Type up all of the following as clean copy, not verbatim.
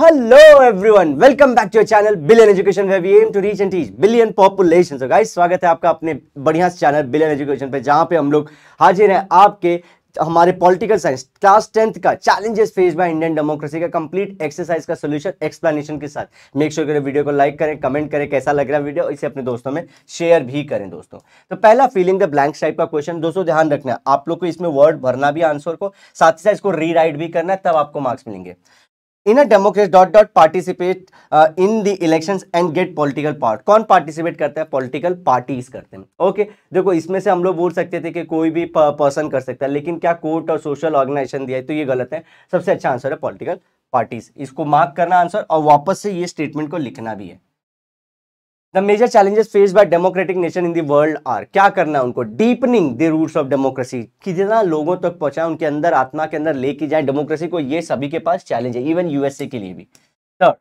Hello everyone, welcome back to your channel Billion Education where we aim to reach and teach billion population. So guys, स्वागत है आपका अपने बढ़िया channel billion education पे, जहां पे हम लोग हाजिर हैं आपके हमारे पॉलिटिकल साइंस क्लास 10th का challenges face by Indian democracy का कंप्लीट एक्सरसाइज का सॉल्यूशन एक्सप्लेनेशन के साथ। मेक श्योर करें वीडियो को लाइक करें, कमेंट करें कैसा लग रहा है वीडियो, इसे अपने दोस्तों में शेयर भी करें दोस्तों। तो पहला फिलिंग द ब्लैंक्स टाइप का क्वेश्चन दोस्तों, ध्यान रखना है आप लोग को इसमें वर्ड भरना भी आंसर को, साथ ही साथ इसको रीराइट भी करना है, तब आपको मार्क्स मिलेंगे। In a democracy dot dot participate in the elections and get political part. कौन पार्टिसिपेट करता है? पॉलिटिकल पार्टीज करते हैं। ओके देखो, इसमें से हम लोग बोल सकते थे कि कोई भी पर्सन कर सकता है, लेकिन क्या कोर्ट और सोशल ऑर्गेनाइजेशन दिया है, तो ये गलत है। सबसे अच्छा आंसर है पॉलिटिकल पार्टीज। इसको मार्क करना आंसर और वापस से ये स्टेटमेंट को लिखना भी है। The major challenges faced by democratic nation in the world are, क्या करना है उनको? Deepening the roots of democracy, कितना लोगों तक पहुंचाए, उनके अंदर आत्मा के अंदर लेके जाए डेमोक्रेसी को, ये सभी के पास चैलेंज है, इवन यूएसए के लिए भी। Third,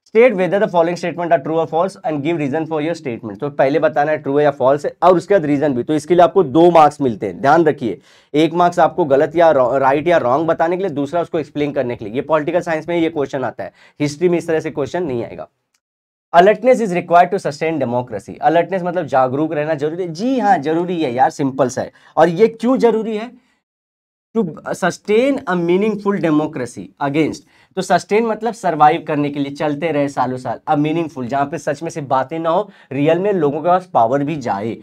state whether the following statement are true और false and give reason for your statement. तो पहले बताना है ट्रू है या फॉल्स है, और उसके बाद रीजन भी। तो इसके लिए आपको 2 मार्क्स मिलते हैं, ध्यान रखिए। 1 मार्क्स आपको गलत या राइट या रॉन्ग बताने के लिए, दूसरा उसको एक्सप्लेन करने के लिए। ये पॉलिटिकल साइंस में ये क्वेश्चन आता है, हिस्ट्री में इस तरह से क्वेश्चन नहीं आएगा। Alertness is required to sustain democracy. Alertness मतलब जागरूक रहना जरूरी है। जी हाँ, जरूरी है यार, सिंपल सा है। और ये क्यों जरूरी है? To sustain a meaningful democracy against, तो सस्टेन मतलब सरवाइव करने के लिए, चलते रहे सालों साल। अब मीनिंगफुल, जहां पे सच में से बातें ना हो, रियल में लोगों के पास पावर भी जाए।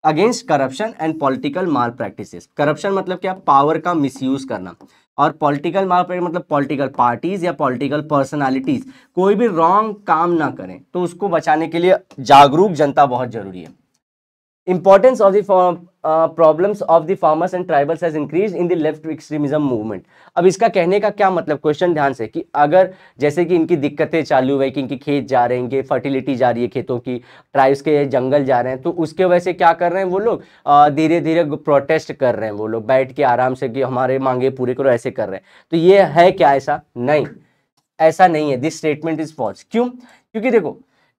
Against corruption and political mall practices. Corruption मतलब क्या? पावर का मिसयूज करना। और पॉलिटिकल माल प्रैक्टिस मतलब पॉलिटिकल पार्टीज या पॉलिटिकल पर्सनालिटीज कोई भी रॉन्ग काम ना करें, तो उसको बचाने के लिए जागरूक जनता बहुत जरूरी है। Importance of the problems of the farmers and tribals has increased in the left extremism movement। अब इसका कहने का क्या मतलब, क्वेश्चन ध्यान से, कि अगर जैसे कि इनकी दिक्कतें चालू है कि इनकी खेत जा रहे हैं, इनके फर्टिलिटी जा रही है खेतों की, ट्राइब्स के जंगल जा रहे हैं, तो उसके वजह से क्या कर रहे हैं वो लोग? धीरे धीरे प्रोटेस्ट कर रहे हैं वो लोग, बैठ के आराम से कि हमारे मांगे पूरे करो, ऐसे कर रहे हैं। तो ये है क्या? ऐसा नहीं, ऐसा नहीं है। This statement is false. क्यों? क्योंकि देखो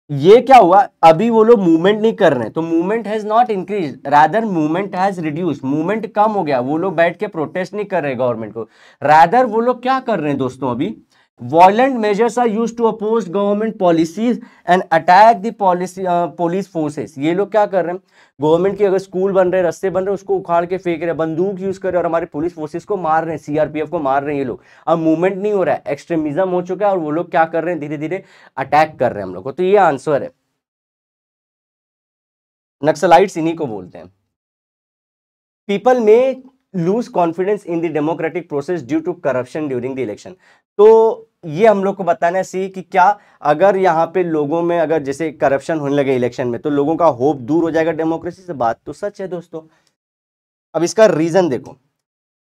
ये क्या हुआ, अभी वो लोग मूवमेंट नहीं कर रहे हैं, तो movement has not increase, rather movement has reduce. Movement कम हो गया, वो लोग बैठ के प्रोटेस्ट नहीं कर रहे गवर्नमेंट को, रादर वो लोग क्या कर रहे हैं दोस्तों? अभी violent measures are used to oppose government policies and attack the police forces। ये लोग क्या कर रहे हैं? गवर्नमेंट की अगर स्कूल बन रहे, रस्ते बन रहे, उसको उखाड़ के फेंक रहे, बंदूक यूज कर रहे और हमारे पुलिस फोर्सेस को मार रहे हैं, सीआरपीएफ को मार रहे हैं ये लोग। अब मूवमेंट नहीं हो रहा है, एक्सट्रीमिज्म हो चुका है, और वो लोग क्या कर रहे हैं? धीरे धीरे अटैक कर रहे हैं हम लोग को। तो ये आंसर है। नक्सलाइट्स इन्हीं को बोलते हैं। पीपल में lose confidence in the democratic process due to corruption during the election. तो ये हम लोग को बताना है सी, कि क्या अगर यहाँ पे लोगों में अगर जैसे करप्शन होने लगे इलेक्शन में, तो लोगों का होप दूर हो जाएगा डेमोक्रेसी से। बात तो सच है दोस्तों। अब इसका रीजन देखो,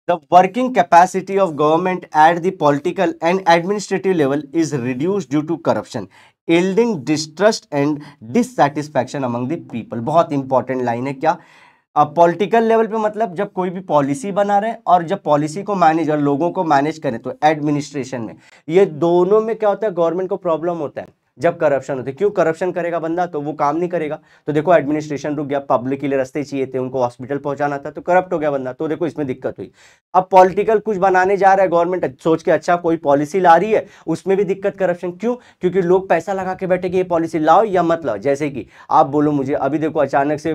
the working capacity of government at the political and administrative level is reduced due to corruption yielding distrust and dissatisfaction among the people। बहुत इंपॉर्टेंट लाइन है। क्या? अब पॉलिटिकल लेवल पे मतलब जब कोई भी पॉलिसी बना रहे हैं, और जब पॉलिसी को मैनेज और लोगों को मैनेज करें, तो एडमिनिस्ट्रेशन में, ये दोनों में क्या होता है? गवर्नमेंट को प्रॉब्लम होता है जब करप्शन होती है। क्यों? करप्शन करेगा बंदा तो वो काम नहीं करेगा, तो देखो एडमिनिस्ट्रेशन रुक गया, पब्लिक के लिए रास्ते चाहिए थे, उनको हॉस्पिटल पहुंचाना था, तो करप्ट हो गया बंदा, तो देखो इसमें दिक्कत हुई। अब पॉलिटिकल कुछ बनाने जा रहा है गवर्नमेंट, सोच के अच्छा कोई पॉलिसी ला रही है, उसमें भी दिक्कत करप्शन। क्यों? क्योंकि लोग पैसा लगा के बैठे कि ये पॉलिसी लाओ या मत लाओ। जैसे कि आप बोलो मुझे, अभी देखो अचानक से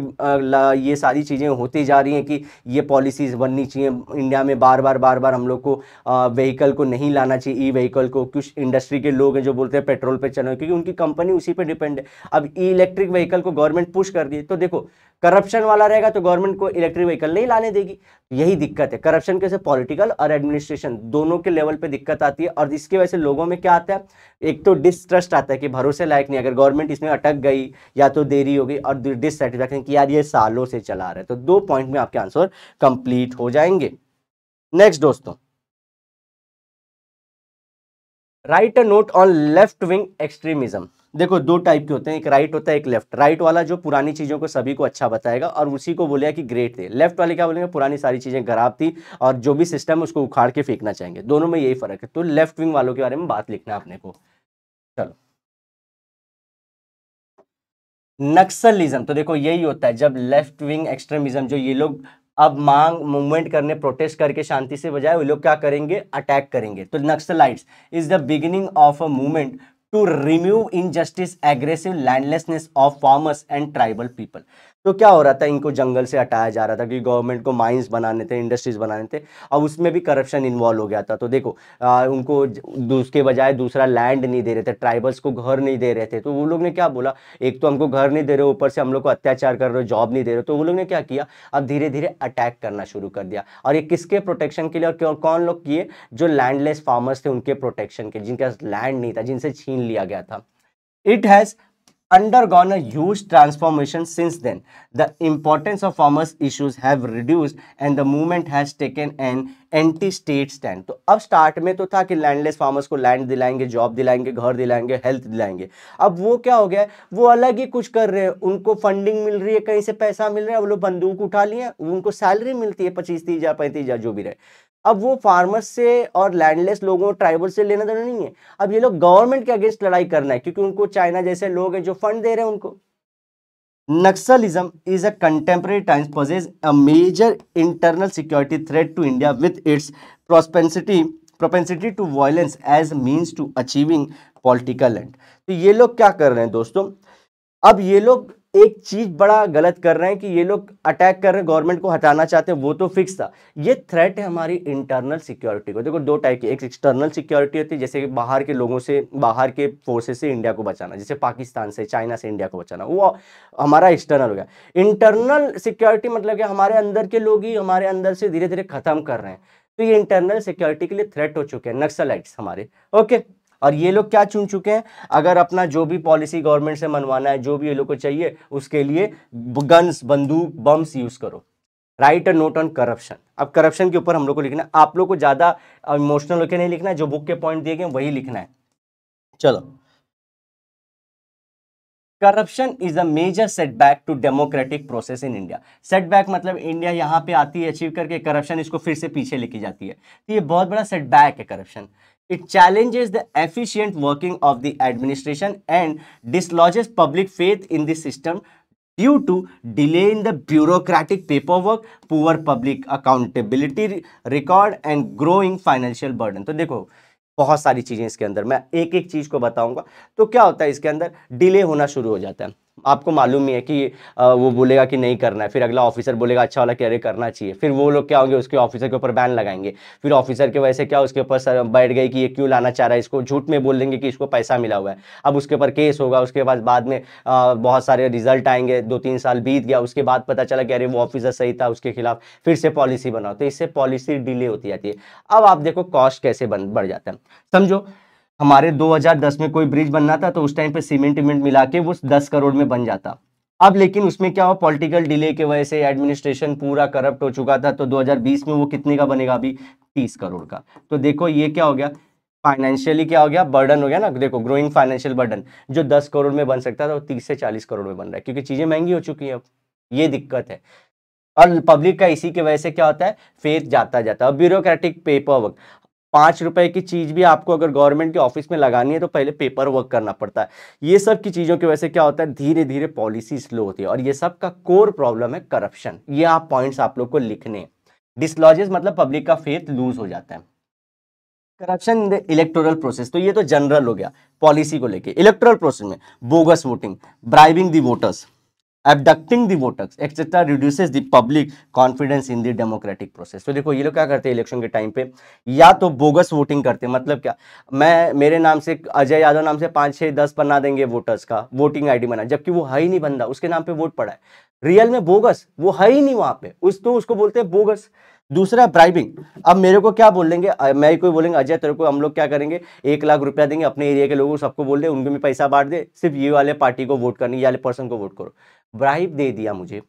ये सारी चीजें होती जा रही हैं कि ये पॉलिसीज बननी चाहिए इंडिया में, बार बार हम लोग को व्हीकल को नहीं लाना चाहिए, ई व्हीकल को। कुछ इंडस्ट्री के लोग हैं जो बोलते हैं पेट्रोल पे चलो, क्योंकि उनकी कंपनी उसी पे डिपेंड है। अब इलेक्ट्रिक व्हीकल को गवर्नमेंट पुश कर दी, तो देखो करप्शन वाला रहेगा तो गवर्नमेंट को इलेक्ट्रिक व्हीकल नहीं लाने देगी। यही दिक्कत है करप्शन के से, पॉलिटिकल और एडमिनिस्ट्रेशन दोनों के लेवल पे दिक्कत आती है। और इसकी वजह से लोगों में क्या आता है? एक तो डिस्ट्रस्ट आता है कि भरोसे लायक नहीं, अगर गवर्नमेंट इसमें अटक गई या तो देरी हो गई, और डिससेटिस्फैक्शन कि यार ये सालों से चला रहा है। तो 2 पॉइंट में आपके आंसर कंप्लीट हो जाएंगे। नेक्स्ट दोस्तों, right a note on left wing extremism. देखो 2 टाइप के होते हैं, एक राइट होता है एक लेफ्ट। राइट वाला जो पुरानी चीजों को सभी को अच्छा बताएगा और उसी को बोलेगा कि ग्रेट थे। लेफ्ट वाले क्या बोलेंगे? पुरानी सारी चीजें खराब थी और जो भी सिस्टम है उसको उखाड़ के फेंकना चाहेंगे। दोनों में यही फर्क है। तो लेफ्ट विंग वालों के बारे में बात लिखना है अपने को। चलो, नक्सलिज्म, तो देखो यही होता है जब लेफ्ट विंग एक्सट्रीमिज्म, जो ये लोग अब मांग मूवमेंट करने, प्रोटेस्ट करके शांति से बजाय वो लोग क्या करेंगे, अटैक करेंगे। तो Naxalites is the beginning of a movement to remove injustice, aggressive landlessness of farmers and tribal people. तो क्या हो रहा था, इनको जंगल से हटाया जा रहा था कि गवर्नमेंट को माइंस बनाने थे, इंडस्ट्रीज बनाने थे, और उसमें भी करप्शन इन्वॉल्व हो गया था। तो देखो उनको उसके बजाय दूसरा लैंड नहीं दे रहे थे, ट्राइबल्स को घर नहीं दे रहे थे। तो वो लोग ने क्या बोला, एक तो हमको घर नहीं दे रहे, ऊपर से हम लोग को अत्याचार कर रहे हो, जॉब नहीं दे रहे। तो वो लोग ने क्या किया, अब धीरे धीरे अटैक करना शुरू कर दिया। और ये किसके प्रोटेक्शन के लिए, और कौन लोग किए, जो लैंडलेस फार्मर्स थे उनके प्रोटेक्शन के, जिनका लैंड नहीं था, जिनसे छीन लिया गया था। It has undergone a huge transformation since then. The importance of farmers' issues have reduced and the movement has taken an anti-state stand. तो अब स्टार्ट में तो था कि लैंडलेस फार्मर्स को लैंड दिलाएंगे, जॉब दिलाएंगे, घर दिलाएंगे, हेल्थ दिलाएंगे। अब वो क्या हो गया, वो अलग ही कुछ कर रहे हैं, उनको फंडिंग मिल रही है, कहीं से पैसा मिल रहा है, वो लोग बंदूक उठा लिए, उनको सैलरी मिलती है 25-30 हज़ार 35 हज़ार जो भी रहे। अब वो फार्मर्स से और लैंडलेस लोगों, ट्राइबल से लेना देना नहीं है। अब ये लोग गवर्नमेंट के अगेंस्ट लड़ाई करना है, क्योंकि उनको चाइना जैसे लोग हैं जो फंड दे रहे हैं उनको। Naxalism is a contemporary times poses a major internal security threat to India with its propensity to violence as means to achieving political end। तो ये लोग क्या कर रहे हैं दोस्तों, अब ये लोग एक चीज बड़ा गलत कर रहे हैं कि ये लोग अटैक कर रहे हैं, गवर्नमेंट को हटाना चाहते हैं, वो तो फिक्स था। ये थ्रेट है हमारी इंटरनल सिक्योरिटी को। देखो दो टाइप की, एक एक्सटर्नल सिक्योरिटी होती है, जैसे कि बाहर के लोगों से, बाहर के फोर्सेस से इंडिया को बचाना, जैसे पाकिस्तान से, चाइना से इंडिया को बचाना, वो हमारा एक्सटर्नल हो गया। इंटरनल सिक्योरिटी मतलब कि हमारे अंदर के लोग ही हमारे अंदर से धीरे धीरे खत्म कर रहे हैं। तो ये इंटरनल सिक्योरिटी के लिए थ्रेट हो चुके हैं नक्सलाइट्स हमारे। ओके, और ये लोग क्या चुन चुके हैं, अगर अपना जो भी पॉलिसी गवर्नमेंट से मनवाना है, जो भी ये लोग को चाहिए, उसके लिए गन्स, बंदूक, बम्स यूज करो। Right a note on corruption. अब करप्शन के ऊपर हम लोग को लिखना है, आप लोग को ज्यादा इमोशनल होकर नहीं लिखना है, जो बुक के पॉइंट दिए गए वही लिखना है। चलो, corruption is a major setback to democratic process in India. Setback मतलब इंडिया यहां पे आती है अचीव करके, करप्शन इसको फिर से पीछे लेके जाती है। तो ये बहुत बड़ा सेटबैक है corruption. It challenges the efficient working of the administration and dislodges public faith in the system due to delay in the bureaucratic paperwork, poor public accountability record and growing financial burden। तो देखो बहुत सारी चीजें इसके अंदर, मैं एक एक चीज को बताऊंगा। तो क्या होता है इसके अंदर, डिले होना शुरू हो जाता है। आपको मालूम ही है कि वो बोलेगा कि नहीं करना है, फिर अगला ऑफिसर बोलेगा अच्छा वाला कह रहे करना चाहिए, फिर वो लोग क्या होंगे, उसके ऑफिसर के ऊपर बैन लगाएंगे, फिर ऑफिसर के वजह से क्या उसके ऊपर बैठ गए कि ये क्यों लाना चाह रहा है, इसको झूठ में बोल देंगे कि इसको पैसा मिला हुआ है। अब उसके ऊपर केस होगा, उसके बाद में बहुत सारे रिजल्ट आएंगे, 2-3 साल बीत गया, उसके बाद पता चला कि अरे वो ऑफिसर सही था, उसके खिलाफ फिर से पॉलिसी बनाओ। तो इससे पॉलिसी डिले होती जाती है। अब आप देखो कॉस्ट कैसे बढ़ जाता है। समझो हमारे 2010 में कोई ब्रिज बनना था, तो उस टाइम पे सीमेंट मिला के वो 10 करोड़ में बन जाता। अब लेकिन उसमें क्या हो, पॉलिटिकल डिले की वजह से एडमिनिस्ट्रेशन पूरा करप्ट हो चुका था, तो 2020 में वो कितने का बनेगा, अभी 30 करोड़ का। तो देखो ये क्या हो गया, फाइनेंशियली क्या हो गया, बर्डन हो गया ना। देखो ग्रोइंग फाइनेंशियल बर्डन, जो 10 करोड़ में बन सकता था वो 30 से 40 करोड़ में बन रहा है, क्योंकि चीजें महंगी हो चुकी है। अब ये दिक्कत है, और पब्लिक का इसी की वजह से क्या होता है, फेथ जाता जाता है। ब्यूरोक्रेटिक पेपर वर्क, 5 रुपए की चीज भी आपको अगर गवर्नमेंट के ऑफिस में लगानी है तो पहले पेपर वर्क करना पड़ता है। ये सब की चीजों की वजह से क्या होता है, धीरे धीरे पॉलिसी स्लो होती है, और ये सब का कोर प्रॉब्लम है करप्शन। ये आप पॉइंट्स आप लोग को लिखने। डिसलॉजेस मतलब पब्लिक का फेथ लूज हो जाता है। Corruption in the electoral process, तो ये तो जनरल हो गया पॉलिसी को लेके। इलेक्टोरल प्रोसेस में bogus voting, bribing the voters, abducting the voters etc reduces the public confidence in the democratic process। तो देखो ये लोग क्या करते हैं इलेक्शन के टाइम पे, या तो बोगस वोटिंग करते हैं। मतलब क्या, मेरे नाम से, अजय यादव नाम से 5-6-10 बना देंगे वोटर्स का वोटिंग आईडी बना, जबकि वो है ही नहीं बंदा, उसके नाम पे वोट पड़ा है, रियल में बोगस, वो है ही नहीं वहां पे, उसको बोलते हैं बोगस। दूसरा ब्राइबिंग, अब मेरे को क्या बोल देंगे, मैं कोई बोलेंगे अजय तेरे को हम लोग क्या करेंगे, 1 लाख रुपया देंगे, अपने एरिया के लोगों को सबको बोल दे, उनको भी पैसा बांट दे, सिर्फ ये वाले पार्टी को वोट करनी, ये वाले पर्सन को वोट करो, ब्राइब दे दिया मुझे।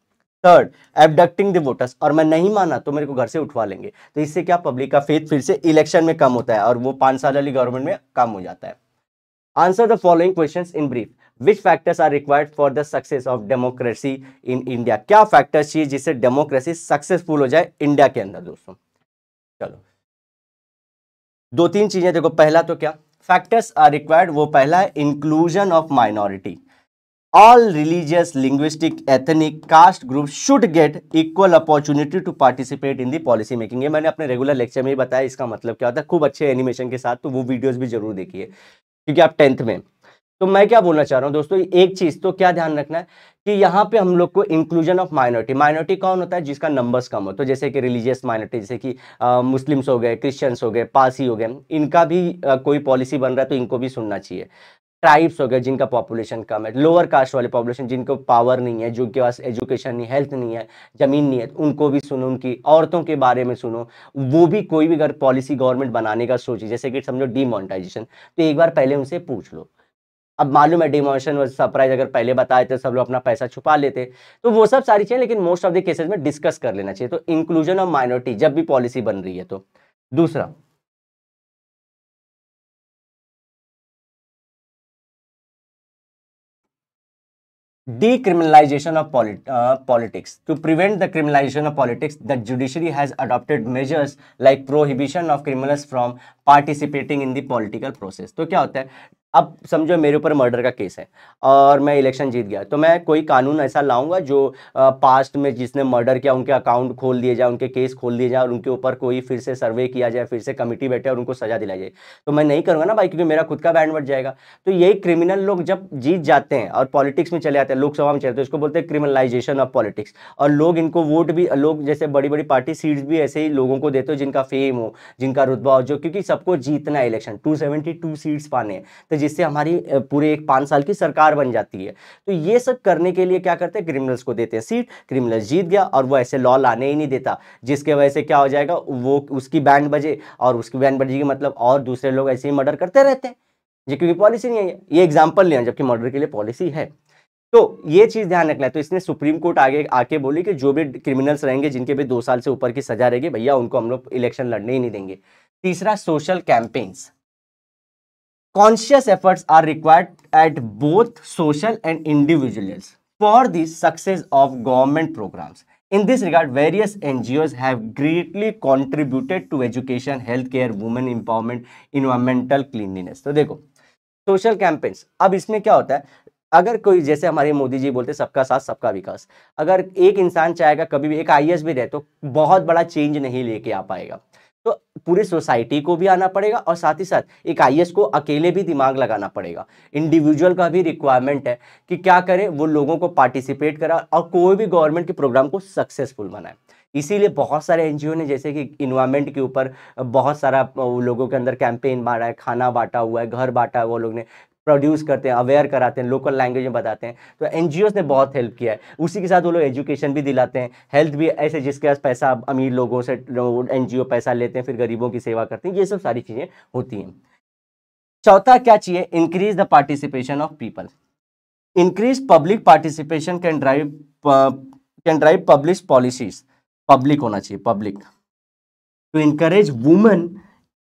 थर्ड, एबडक्टिंग द वोटर्स, और मैं नहीं माना तो मेरे को घर से उठवा लेंगे। तो इससे क्या, पब्लिक का फेथ फिर से इलेक्शन में कम होता है, और वो 5 साल वाली गवर्नमेंट में कम हो जाता है। Answer the following questions in brief. Which factors are required for the success of democracy in India. क्या फैक्टर्स चाहिए जिससे डेमोक्रेसी सक्सेसफुल हो जाए इंडिया के अंदर दोस्तों। चलो 2-3 चीजें देखो। पहला तो क्या फैक्टर्स आर रिक्वायर्ड, वो पहला है inclusion of minority. all religious, linguistic, ethnic, caste groups should get equal opportunity to participate in the policy making। ये मैंने अपने रेगुलर लेक्चर में ही बताया इसका मतलब क्या होता है, खूब अच्छे एनिमेशन के साथ, तो वो वीडियोस भी जरूर देखिए क्योंकि आप 10th में। तो मैं क्या बोलना चाह रहा हूं दोस्तों, एक चीज तो क्या ध्यान रखना है कि यहाँ पे हम लोग को इंक्लूजन ऑफ माइनॉरिटी, माइनॉरिटी कौन होता है जिसका नंबर्स कम हो, तो जैसे कि रिलीजियस माइनॉरिटी, जैसे कि मुस्लिम्स हो गए, क्रिश्चियंस हो गए, पारसी हो गए, इनका भी कोई पॉलिसी बन रहा है तो इनको भी सुनना चाहिए। ट्राइब्स हो गए जिनका पॉपुलेशन कम है, लोअर कास्ट वाले पॉपुलेशन जिनको पावर नहीं है, जिनके पास एजुकेशन नहीं, हेल्थ नहीं है, जमीन नहीं है, उनको भी सुनो, उनकी औरतों के बारे में सुनो। वो भी कोई भी अगर पॉलिसी गवर्नमेंट बनाने का सोचे, जैसे कि समझो डिमोनेटाइजेशन, तो एक बार पहले उनसे पूछ लो। अब मालूम है डिमोनेटाइजेशन और सरप्राइज अगर पहले बताए तो सब लोग अपना पैसा छुपा लेते, तो वो सब सारी चीजें, लेकिन मोस्ट ऑफ द केसेस में डिस्कस कर लेना चाहिए। तो इंक्लूजन ऑफ माइनॉरिटी जब भी पॉलिसी बन रही है तो। दूसरा, decriminalization of politics. To prevent the criminalization of politics, the judiciary has adopted measures like prohibition of criminals from participating in the political process। तो क्या होता है, अब समझो मेरे ऊपर मर्डर का केस है और मैं इलेक्शन जीत गया, तो मैं कोई कानून ऐसा लाऊंगा जो पास्ट में जिसने मर्डर किया उनके अकाउंट खोल दिए जाए, उनके केस खोल दिए जाए और उनके ऊपर कोई फिर से सर्वे किया जाए, फिर से कमेटी बैठे और उनको सजा दिलाई जाए। तो मैं नहीं करूंगा ना भाई, क्योंकि मेरा खुद का बैंड बच जाएगा। तो यही क्रिमिनल लोग जब जीत जाते हैं और पॉलिटिक्स में चले आते हैं, लोकसभा में चले, तो इसको बोलते हैं क्रिमिनलाइजेशन ऑफ पॉलिटिक्स। और लोग इनको वोट भी, लोग जैसे बड़ी बड़ी पार्टी सीट्स भी ऐसे ही लोगों को देते हो जिनका फेम हो, जिनका रुतबा हो, जो, क्योंकि सबको जीतना है इलेक्शन, 272 सीट्स पाने हैं, तो जिससे हमारी पूरे एक 5 साल की सरकार बन जाती है। तो ये सब करने के लिए क्या करते हैं, क्रिमिनल्स को देते हैं सीट, क्रिमिनल जीत गया और वो ऐसे लॉ लाने ही नहीं देता, जिसके वजह से क्या हो जाएगा, वो उसकी बैंड बजे, और उसकी बैंड बजेगी मतलब और दूसरे लोग ऐसे ही मर्डर करते रहते हैं, ये क्योंकि पॉलिसी नहीं है। ये एग्जांपल लिया जबकि मर्डर के लिए पॉलिसी है। तो ये चीज ध्यान रखना है। तो इसने सुप्रीम कोर्ट आगे आके बोली कि जो भी क्रिमिनल्स रहेंगे जिनके भी 2 साल से ऊपर की सजा रहेगी, भैया उनको हम लोग इलेक्शन लड़ने ही नहीं देंगे। तीसरा, social campaigns. Conscious efforts are required at both social and individual levels for the success of government programs. In this regard, various NGOs have greatly contributed to education, healthcare, women empowerment, environmental cleanliness। तो देखो social campaigns, अब इसमें क्या होता है, अगर कोई, जैसे हमारे मोदी जी बोलते सबका साथ सबका विकास, अगर एक इंसान चाहेगा कभी भी, एक आईएएस भी रहे, तो बहुत बड़ा चेंज नहीं लेके आ पाएगा। तो पूरी सोसाइटी को भी आना पड़ेगा और साथ ही साथ एक आईएएस को अकेले भी दिमाग लगाना पड़ेगा। इंडिविजुअल का भी रिक्वायरमेंट है कि क्या करें, वो लोगों को पार्टिसिपेट करा और कोई भी गवर्नमेंट के प्रोग्राम को सक्सेसफुल बनाए। इसीलिए बहुत सारे एनजीओ ने, जैसे कि इन्वायरमेंट के ऊपर बहुत सारा लोगों के अंदर कैंपेन बांटा है, खाना बांटा हुआ है, घर बांटा है, वो लोग ने प्रोड्यूस करते हैं, अवेयर कराते हैं, लोकल लैंग्वेज में बताते हैं। तो एनजीओस ने बहुत हेल्प किया है। उसी के साथ वो लोग एजुकेशन भी दिलाते हैं, हेल्थ भी, ऐसे जिसके पास पैसा, अमीर लोगों से एनजीओ पैसा लेते हैं, फिर गरीबों की सेवा करते हैं, ये सब सारी चीजें होती हैं। चौथा क्या चाहिए, increase the participation of people. Increase public participation can drive publish policies. Public होना चाहिए, public. To encourage women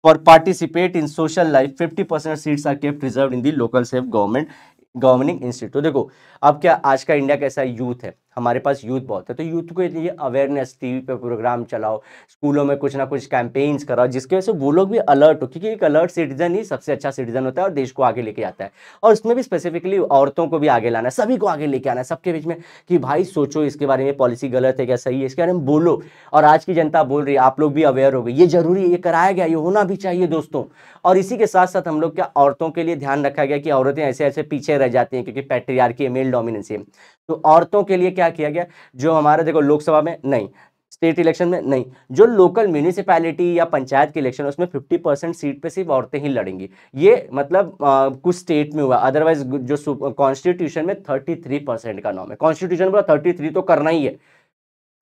for participate in social life, 50% seats are kept reserved in the local self government governing institute. तो देखो अब क्या, आज का India कैसा youth है, हमारे पास यूथ बहुत है, तो यूथ को लिए अवेयरनेस, टीवी पे प्रोग्राम चलाओ, स्कूलों में कुछ ना कुछ कैंपेन्स कराओ, जिसकी वजह से वो लोग भी अलर्ट हो, क्योंकि एक अलर्ट सिटीजन ही सबसे अच्छा सिटीजन होता है और देश को आगे लेके आता है। और उसमें भी स्पेसिफिकली औरतों को भी आगे लाना है, सभी को आगे लेके आना है सबके बीच में, कि भाई सोचो इसके बारे में, पॉलिसी गलत है क्या सही है, इसके बारे में बोलो। और आज की जनता बोल रही है, आप लोग भी अवेयर हो गए, ये जरूरी है, ये कराया गया, ये होना भी चाहिए दोस्तों। और इसी के साथ साथ हम लोग क्या, औरतों के लिए ध्यान रखा गया कि औरतें ऐसे ऐसे पीछे रह जाती हैं क्योंकि पैट्रियार्की, मेल डोमिनेंसी है। तो औरतों के लिए क्या किया गया, जो हमारा देखो लोकसभा में नहीं, स्टेट इलेक्शन में नहीं, जो लोकल म्यूनिसिपैलिटी या पंचायत के इलेक्शन, उसमें 50% सीट पे सिर्फ औरतें ही लड़ेंगी। ये मतलब कुछ स्टेट में हुआ, अदरवाइज जो कॉन्स्टिट्यूशन में 33% का नॉर्म है, कॉन्स्टिट्यूशन में 33 तो करना ही है।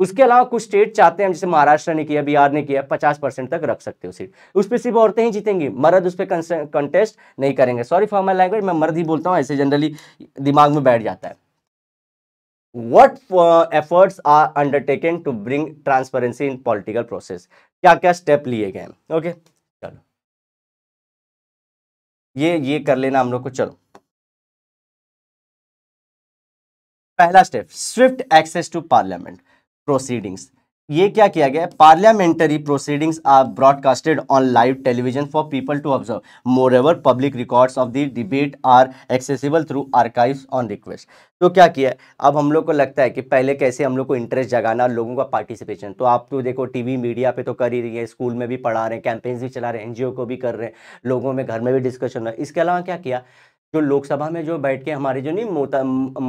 उसके अलावा कुछ स्टेट चाहते हैं, जैसे महाराष्ट्र ने किया, बिहार ने किया, 50% तक रख सकते हो सीट, उस पर सिर्फ औरतें ही जीतेंगी, मर्द उस पर कंटेस्ट नहीं करेंगे। सॉरी फॉर माई लैंग्वेज, मैं मर्द ही बोलता हूँ, ऐसे जनरली दिमाग में बैठ जाता है। What efforts are undertaken to bring transparency in political process? क्या क्या स्टेप लिए गए हैं? ओके, चलो ये कर लेना हम लोग को। चलो पहला step, swift access to parliament proceedings. ये क्या किया गया है, parliamentary proceedings are broadcasted on live television for people to observe, more ever public records of the debate are accessible through archives on request. तो क्या किया है, अब हम लोग को लगता है कि पहले कैसे हम लोग को इंटरेस्ट जगाना, लोगों का पार्टिसिपेशन, तो आप तो देखो टीवी मीडिया पे तो कर ही रही है, स्कूल में भी पढ़ा रहे हैं, कैंपेन्स भी चला रहे हैं, एनजीओ को भी कर रहे हैं, लोगों में घर में भी डिस्कशन हो रहा है। इसके अलावा क्या किया, जो लोकसभा में जो बैठ के हमारे जो नहीं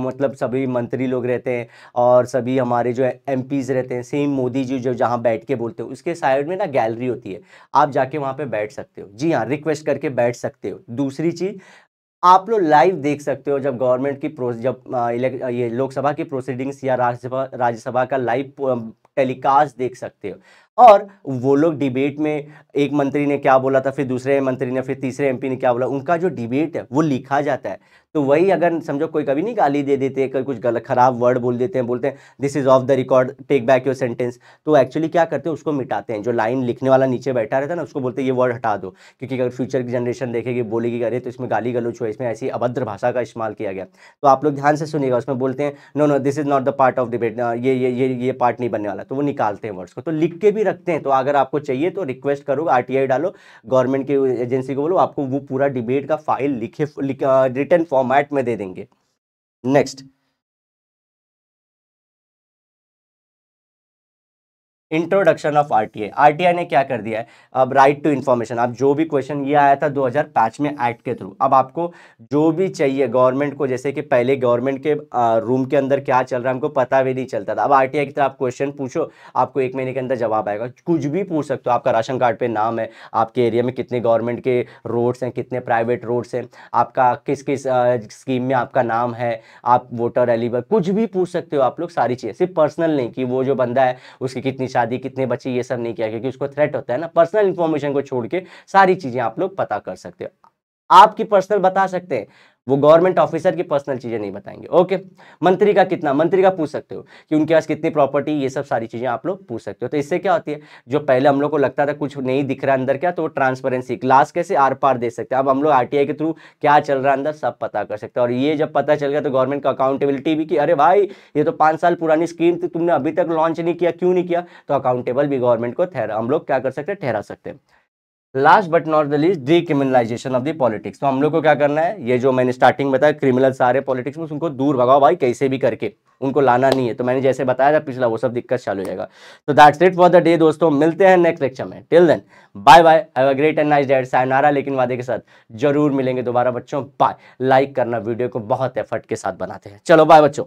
मतलब सभी मंत्री लोग रहते हैं और सभी हमारे जो एमपीज रहते हैं, सेम मोदी जी जो जहाँ बैठ के बोलते हो, उसके साइड में ना गैलरी होती है, आप जाके वहाँ पे बैठ सकते हो। जी हाँ, रिक्वेस्ट करके बैठ सकते हो। दूसरी चीज, आप लोग लाइव देख सकते हो जब गवर्नमेंट की जब ये लोकसभा की प्रोसीडिंग्स या राज्यसभा का लाइव टेलीकास्ट देख सकते हो। और वो लोग डिबेट में, एक मंत्री ने क्या बोला था, फिर दूसरे मंत्री ने, फिर तीसरे एमपी ने क्या बोला, उनका जो डिबेट है वो लिखा जाता है। तो वही अगर समझो कोई कभी नहीं गाली दे देते, कोई कुछ गलत खराब वर्ड बोल देते हैं, बोलते हैं this is off the record, take back your sentence, तो एक्चुअली क्या करते हैं, उसको मिटाते हैं। जो लाइन लिखने वाला नीचे बैठा रहता है ना, उसको बोलते हैं ये वर्ड हटा दो, क्योंकि अगर फ्यूचर की जनरेशन देखेगी, बोलेगी अरे तो इसमें गाली गलौज हुआ, इसमें ऐसी अभद्र भाषा का इस्तेमाल किया गया। तो आप लोग ध्यान से सुनिएगा, उसमें बोलते हैं no no this is not the part of debate, ये पार्ट नहीं बनने वाला, तो वो निकालते हैं वर्ड्स को, तो लिख के भी रखते हैं। तो अगर आपको चाहिए तो रिक्वेस्ट करो, आरटीआई डालो, गवर्नमेंट की एजेंसी को बोलो, आपको वो पूरा डिबेट का फाइल रिटन फॉर्मेट में दे देंगे। Next, introduction of RTI. RTI ने क्या कर दिया है, अब राइट टू इन्फॉर्मेशन, अब जो भी क्वेश्चन ये आया था 2005 में एक्ट के थ्रू, अब आपको जो भी चाहिए गवर्नमेंट को, जैसे कि पहले गवर्नमेंट के रूम के अंदर क्या चल रहा है हमको पता भी नहीं चलता था, अब आरटीआई की तरह आप क्वेश्चन पूछो, आपको 1 महीने के अंदर जवाब आएगा। कुछ भी पूछ सकते हो, आपका राशन कार्ड पे नाम है, आपके एरिया में कितने गवर्नमेंट के रोड्स हैं, कितने प्राइवेट रोड्स हैं, आपका किस किस स्कीम में आपका नाम है, आप वोटर एलिजिबल, कुछ भी पूछ सकते हो आप लोग, सारी चीज़ें, सिर्फ पर्सनल नहीं कि वो जो बंदा है उसकी कितनी शादी, कितने बच्चे, ये सब नहीं किया, क्योंकि उसको थ्रेट होता है ना। पर्सनल इंफॉर्मेशन को छोड़ के सारी चीजें आप लोग पता कर सकते हो। आपकी पर्सनल बता सकते हैं, वो गवर्नमेंट ऑफिसर की पर्सनल चीजें नहीं बताएंगे। ओके, मंत्री का कितना, मंत्री का पूछ सकते हो कि उनके पास कितनी प्रॉपर्टी, ये सब सारी चीजें आप लोग पूछ सकते हो। तो इससे क्या होती है, जो पहले हम लोग को लगता था कुछ नहीं दिख रहा अंदर क्या, तो ट्रांसपेरेंसी, ग्लास कैसे आर पार दे सकते हैं, अब हम लोग आरटीआई के थ्रू क्या चल रहा है अंदर सब पता कर सकते हैं। और ये जब पता चल गया तो गवर्नमेंट का अकाउंटेबिलिटी भी, कि अरे भाई ये तो 5 साल पुरानी स्कीम थी, तुमने अभी तक लॉन्च नहीं किया, क्यों नहीं किया, तो अकाउंटेबल भी गवर्नमेंट को हम लोग क्या कर सकते हैं, ठहरा सकते हैं। Last but not the least, decriminalisation of the politics. तो हम लोग को क्या करना है, ये जो मैंने स्टार्टिंग बताया क्रिमिनल सारे पॉलिटिक्स में, उनको दूर भगाओ भाई, कैसे भी करके उनको लाना नहीं है। तो मैंने जैसे बताया था पिछला, वो सब दिक्कत चालू हो जाएगा। तो that's it for the day दोस्तों, मिलते हैं नेक्स्ट लेक्चर में। Till then bye bye, have a great and nice day, सायनारा, लेकिन वादे के साथ जरूर मिलेंगे दोबारा बच्चों। बाय, लाइक करना वीडियो को, बहुत एफर्ट के साथ बनाते हैं। चलो बाय बच्चों।